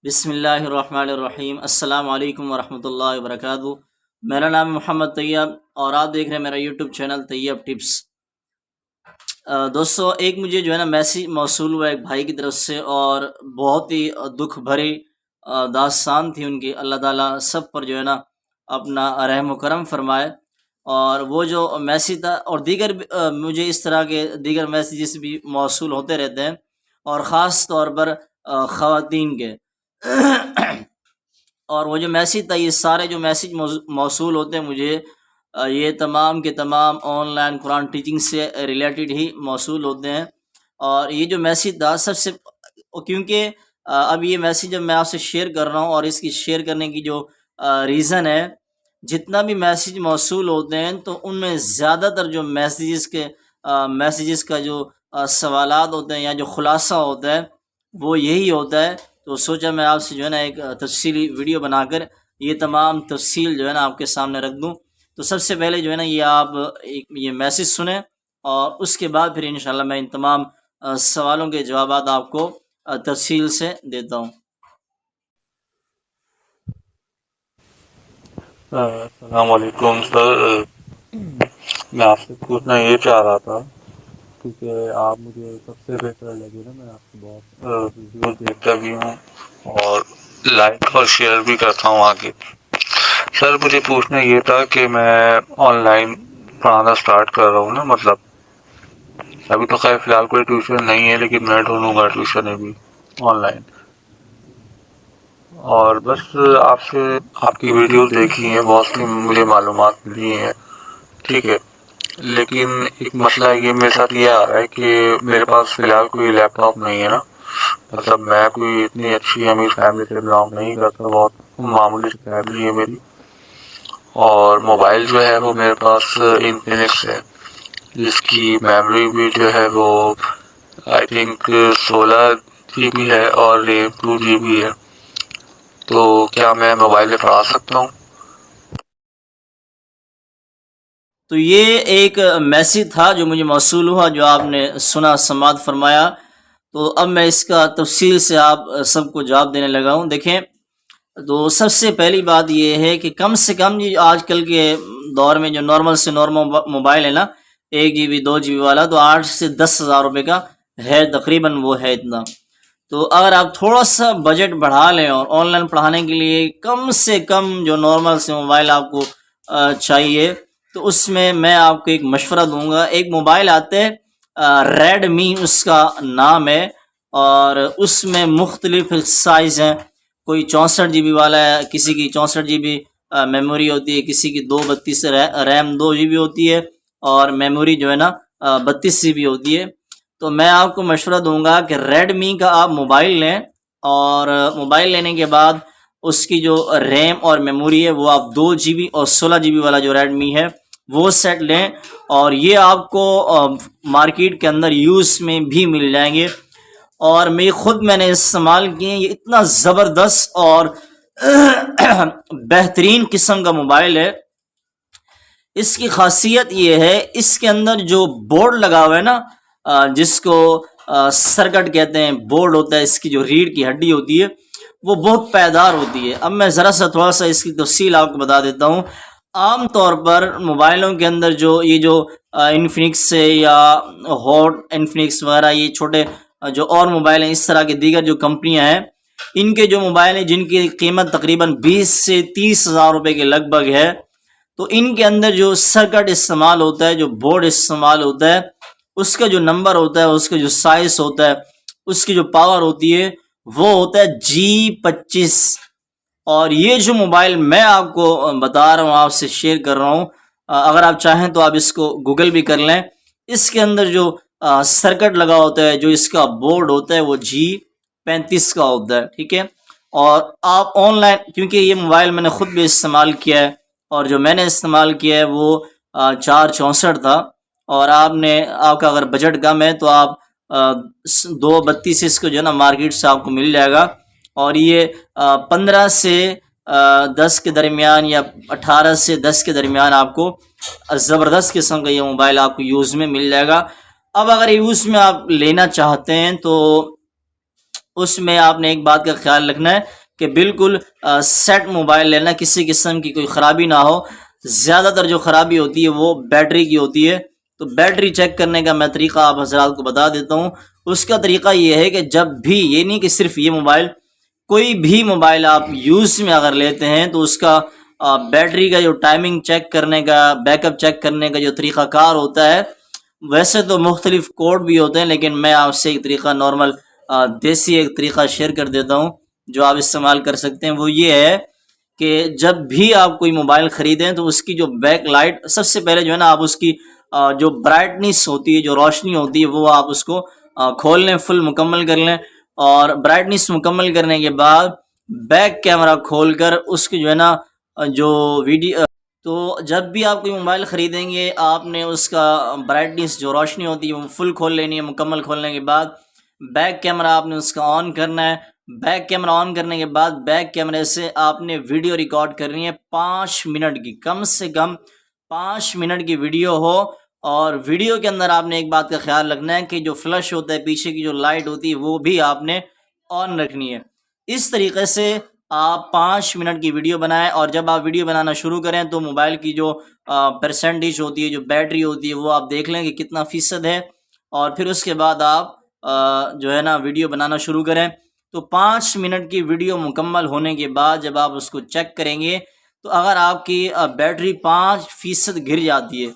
بسم اللہ الرحمن الرحیم۔ السلام علیکم ورحمۃ اللہ وبرکاتہ۔ میرا نام محمد طیب اور آپ دیکھ رہے ہیں میرا یوٹیوب چینل طیب ٹپس۔ دوستو، ایک مجھے جو ہے نا میسیج موصول ہوا ایک بھائی کی طرف سے، اور بہت ہی دکھ بھری داستان تھی ان کی۔ اللہ تعالیٰ سب پر جو ہے نا اپنا رحم و کرم فرمائے۔ اور وہ جو میسیج تھا، اور دیگر مجھے اس طرح کے دیگر میسیجز بھی موصول ہوتے رہتے ہیں، اور خاص طور پر خواتین کے اور وہ جو میسیج تھا، یہ سارے جو میسیج موصول ہوتے ہیں مجھے، یہ تمام کے تمام آن لائن قرآن ٹیچنگ سے ریلیٹڈ ہی موصول ہوتے ہیں۔ اور یہ جو میسیج تھا سب سے، کیونکہ اب یہ میسیج جب میں آپ سے شیئر کر رہا ہوں، اور اس کی شیئر کرنے کی جو ریزن ہے، جتنا بھی میسیج موصول ہوتے ہیں تو ان میں زیادہ تر جو میسیجز کا جو سوالات ہوتے ہیں یا جو خلاصہ ہوتا ہے وہ یہی ہوتا ہے۔ تو سوچا میں آپ سے جو ہے نا ایک تفصیلی ویڈیو بنا کر یہ تمام تفصیل جو ہے نا آپ کے سامنے رکھ دوں۔ تو سب سے پہلے جو ہے نا یہ آپ یہ میسیج سنیں، اور اس کے بعد پھر انشاءاللہ میں ان تمام سوالوں کے جوابات آپ کو تفصیل سے دیتا ہوں۔ السلام علیکم سر، میں آپ سے پوچھنا یہ چاہ رہا تھا، کیونکہ آپ مجھے سب سے بہتر لگے نا، میں آپ سے بہت ویڈیو دیکھتا بھی ہوں اور لائک اور شیئر بھی کرتا ہوں آگے۔ سر مجھے پوچھنا یہ تھا کہ میں آن لائن پڑھانا سٹارٹ کر رہا ہوں نا، مطلب ابھی تو خیر فی الحال کوئی ٹیوشن نہیں ہے، لیکن میں ڈھونڈوں گا ٹیوشن ابھی آن لائن۔ اور بس آپ سے آپ کی ویڈیوز دیکھی ہیں، بہت سی مجھے معلومات ملی ہیں، ٹھیک ہے، لیکن ایک مسئلہ یہ میرے ساتھ یہ آ رہا ہے کہ میرے پاس فی الحال کوئی لیپ ٹاپ نہیں ہے نا، مطلب میں کوئی اتنی اچھی امیر فیملی سے بلانگ نہیں کرتا، بہت معمولی سی فیملی ہے میری، اور موبائل جو ہے وہ میرے پاس انفینکس ہے، جس کی میموری بھی جو ہے وہ آئی تھنک 16 GB ہے اور ریم 2 GB ہے۔ تو کیا میں موبائل پہ پڑھا سکتا ہوں؟ تو یہ ایک میسیج تھا جو مجھے موصول ہوا، جو آپ نے سنا، سماعت فرمایا۔ تو اب میں اس کا تفصیل سے آپ سب کو جواب دینے لگا ہوں۔ دیکھیں، تو سب سے پہلی بات یہ ہے کہ کم سے کم یہ آج کل کے دور میں جو نارمل سے نارمل موبائل ہے نا، 1 GB 2 GB والا، تو 8 سے 10 ہزار روپے کا ہے تقریباً، وہ ہے اتنا۔ تو اگر آپ تھوڑا سا بجٹ بڑھا لیں اور آن لائن پڑھانے کے لیے کم سے کم جو نارمل سے موبائل آپ کو چاہیے، تو اس میں آپ کو ایک مشورہ دوں گا۔ ایک موبائل آتے ہے ریڈ می، اس کا نام ہے، اور اس میں مختلف سائز ہیں۔ کوئی 64 GB والا ہے، کسی کی 64 GB میموری ہوتی ہے، کسی کی 232 ریم 2 GB ہوتی ہے، اور میموری جو ہے نا 32 GB ہوتی ہے۔ تو میں آپ کو مشورہ دوں گا کہ ریڈمی کا آپ موبائل لیں، اور موبائل لینے کے بعد اس کی جو ریم اور میموری ہے وہ آپ 2 GB اور 16 GB والا جو ریڈمی ہے وہ سیٹ لیں، اور یہ آپ کو مارکیٹ کے اندر یوز میں بھی مل جائیں گے۔ اور میں نے استعمال کیے ہیں، یہ اتنا زبردست اور بہترین قسم کا موبائل ہے۔ اس کی خاصیت یہ ہے، اس کے اندر جو بورڈ لگا ہوا ہے نا، جس کو سرکٹ کہتے ہیں، بورڈ ہوتا ہے، اس کی جو ریڑھ کی ہڈی ہوتی ہے وہ بہت پائیدار ہوتی ہے۔ اب میں ذرا سا تھوڑا سا اس کی تفصیل آپ کو بتا دیتا ہوں۔ عام طور پر موبائلوں کے اندر جو انفینکس ہے یا ہاٹ انفینکس وغیرہ، یہ چھوٹے جو اور موبائل ہیں، اس طرح کے دیگر جو کمپنیاں ہیں، ان کے جو موبائل ہیں جن کی قیمت تقریباً 20 سے 30 ہزار روپے کے لگ بھگ ہے، تو ان کے اندر جو سرکٹ استعمال ہوتا ہے، جو بورڈ استعمال ہوتا ہے، اس کا جو نمبر ہوتا ہے، اس کا جو سائز ہوتا ہے، اس کی جو پاور ہوتی ہے، وہ ہوتا ہے G25۔ اور یہ جو موبائل میں آپ کو بتا رہا ہوں، آپ سے شیئر کر رہا ہوں، اگر آپ چاہیں تو آپ اس کو گوگل بھی کر لیں۔ اس کے اندر جو سرکٹ لگا ہوتا ہے، جو اس کا بورڈ ہوتا ہے، وہ G35 کا ہوتا ہے، ٹھیک ہے۔ اور آپ آن لائن، کیونکہ یہ موبائل میں نے خود بھی استعمال کیا ہے، اور جو میں نے استعمال کیا ہے وہ 464 تھا، اور آپ کا اگر بجٹ کم ہے تو آپ 232 اس کو جو ہے نا مارکیٹ سے آپ کو مل جائے گا، اور یہ 15 سے 10 کے درمیان یا 18 سے 10 کے درمیان آپ کو زبردست قسم کا یہ موبائل آپ کو یوز میں مل جائے گا۔ اب اگر یوز میں آپ لینا چاہتے ہیں تو اس میں آپ نے ایک بات کا خیال رکھنا ہے کہ بالکل سیٹ موبائل لینا، کسی قسم کی کوئی خرابی نہ ہو. زیادہ تر جو خرابی ہوتی ہے وہ بیٹری کی ہوتی ہے. تو بیٹری چیک کرنے کا میں طریقہ آپ حضرات کو بتا دیتا ہوں. اس کا طریقہ یہ ہے کہ جب بھی، یہ نہیں کہ صرف یہ موبائل، کوئی بھی موبائل آپ یوز میں اگر لیتے ہیں تو اس کا بیٹری کا جو ٹائمنگ چیک کرنے کا، بیک اپ چیک کرنے کا جو طریقہ کار ہوتا ہے، ویسے تو مختلف کوڈ بھی ہوتے ہیں، لیکن میں آپ سے ایک طریقہ نارمل دیسی ایک طریقہ شیئر کر دیتا ہوں جو آپ استعمال کر سکتے ہیں. وہ یہ ہے کہ جب بھی آپ کوئی موبائل خریدیں تو اس کی جو بیک لائٹ، سب سے پہلے جو ہے نا آپ اس کی جو برائٹنس ہوتی ہے، جو روشنی ہوتی ہے، وہ آپ اس کو کھول لیں، فل مکمل کر لیں. اور برائٹنس مکمل کرنے کے بعد بیک کیمرہ کھول کر اس کی جو ہے نا جو ویڈیو، تو جب بھی آپ کوئی موبائل خریدیں گے آپ نے اس کا برائٹنس جو روشنی ہوتی ہے وہ فل کھول لینی ہے. مکمل کھولنے کے بعد بیک کیمرہ آپ نے اس کا آن کرنا ہے. بیک کیمرہ آن کرنے کے بعد بیک کیمرے سے آپ نے ویڈیو ریکارڈ کرنی ہے 5 منٹ کی، کم سے کم 5 منٹ کی ویڈیو ہو. اور ویڈیو کے اندر آپ نے ایک بات کا خیال رکھنا ہے کہ جو فلش ہوتا ہے، پیچھے کی جو لائٹ ہوتی ہے، وہ بھی آپ نے آن رکھنی ہے. اس طریقے سے آپ 5 منٹ کی ویڈیو بنائیں. اور جب آپ ویڈیو بنانا شروع کریں تو موبائل کی جو پرسنٹیج ہوتی ہے، جو بیٹری ہوتی ہے، وہ آپ دیکھ لیں کہ کتنا فیصد ہے. اور پھر اس کے بعد آپ جو ہے نا ویڈیو بنانا شروع کریں. تو 5 منٹ کی ویڈیو مکمل ہونے کے بعد جب آپ اس کو چیک کریں گے تو اگر آپ کی بیٹری 5% گر جاتی ہے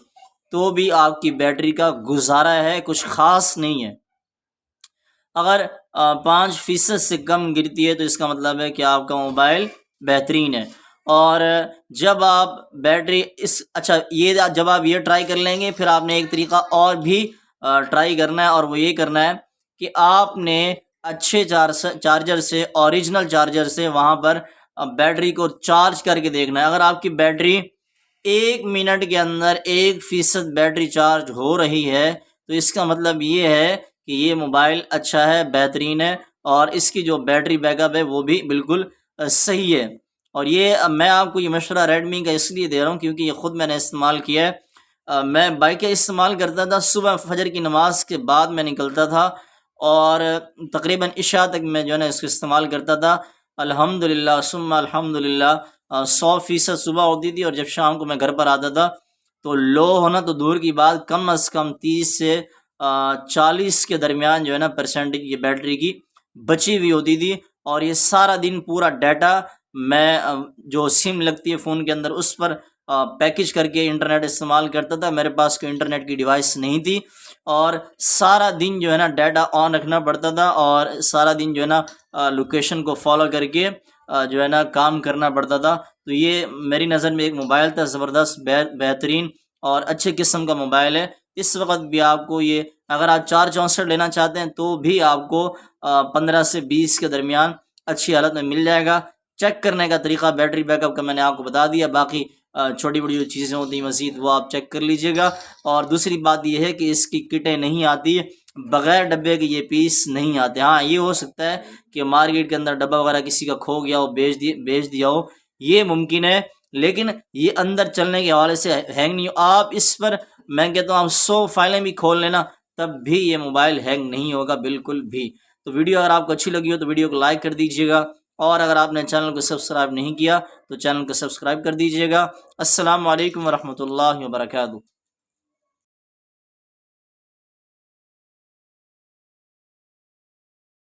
تو بھی آپ کی بیٹری کا گزارا ہے، کچھ خاص نہیں ہے. اگر 5% سے کم گرتی ہے تو اس کا مطلب ہے کہ آپ کا موبائل بہترین ہے. اور جب آپ بیٹری یہ جب آپ یہ ٹرائی کر لیں گے، پھر آپ نے ایک طریقہ اور بھی ٹرائی کرنا ہے، اور وہ یہ کرنا ہے کہ آپ نے اچھے چارجر سے، اوریجنل چارجر سے وہاں پر بیٹری کو چارج کر کے دیکھنا ہے. اگر آپ کی بیٹری 1 منٹ کے اندر 1% بیٹری چارج ہو رہی ہے تو اس کا مطلب یہ ہے کہ یہ موبائل اچھا ہے، بہترین ہے، اور اس کی جو بیٹری بیک اپ ہے وہ بھی بالکل صحیح ہے. اور یہ میں آپ کو یہ مشورہ ریڈمی کا اس لیے دے رہا ہوں کیونکہ یہ خود میں نے استعمال کیا ہے. میں بائکیں استعمال کرتا تھا، صبح فجر کی نماز کے بعد میں نکلتا تھا اور تقریباً عشاء تک میں جو ہے نا اس کو استعمال کرتا تھا. الحمدللہ ثم الحمدللہ 100% صبح ہوتی تھی، اور جب شام کو میں گھر پر آتا تھا تو لو ہونا تو دور کی بات، کم از کم 30 سے 40 کے درمیان جو ہے نا پرسنٹیج یہ بیٹری کی بچی ہوئی ہوتی تھی. اور یہ سارا دن پورا ڈیٹا میں جو سم لگتی ہے فون کے اندر اس پر پیکج کر کے انٹرنیٹ استعمال کرتا تھا. میرے پاس کوئی انٹرنیٹ کی ڈیوائس نہیں تھی، اور سارا دن جو ہے نا ڈیٹا آن رکھنا پڑتا تھا، اور سارا دن جو ہے نا لوکیشن کو فالو کر کے جو ہے نا کام کرنا پڑتا تھا. تو یہ میری نظر میں ایک موبائل تھا، زبردست، بہترین اور اچھے قسم کا موبائل ہے. اس وقت بھی آپ کو یہ، اگر آپ 464 لینا چاہتے ہیں تو بھی آپ کو 15 سے 20 کے درمیان اچھی حالت میں مل جائے گا. چیک کرنے کا طریقہ بیٹری بیک اپ کا میں نے آپ کو بتا دیا، باقی چھوٹی بڑی جو چیزیں ہوتی ہیں مزید وہ آپ چیک کر لیجئے گا. اور دوسری بات یہ ہے کہ اس کی کٹیں نہیں آتی، بغیر ڈبے کے یہ پیس نہیں آتے. ہاں یہ ہو سکتا ہے کہ مارکیٹ کے اندر ڈبہ وغیرہ کسی کا کھو گیا ہو، بیچ دیا ہو، یہ ممکن ہے، لیکن یہ اندر چلنے کے حوالے سے ہینگ نہیں ہو. آپ اس پر میں کہتا ہوں آپ 100 فائلیں بھی کھول لینا تب بھی یہ موبائل ہینگ نہیں ہوگا بالکل بھی. تو ویڈیو اگر آپ کو اچھی لگی ہو تو ویڈیو کو لائک کر دیجیے گا، اور اگر آپ نے چینل کو سبسکرائب نہیں کیا تو چینل کو سبسکرائب کر دیجیے گا. السلام علیکم ورحمۃ اللہ وبرکاتہ.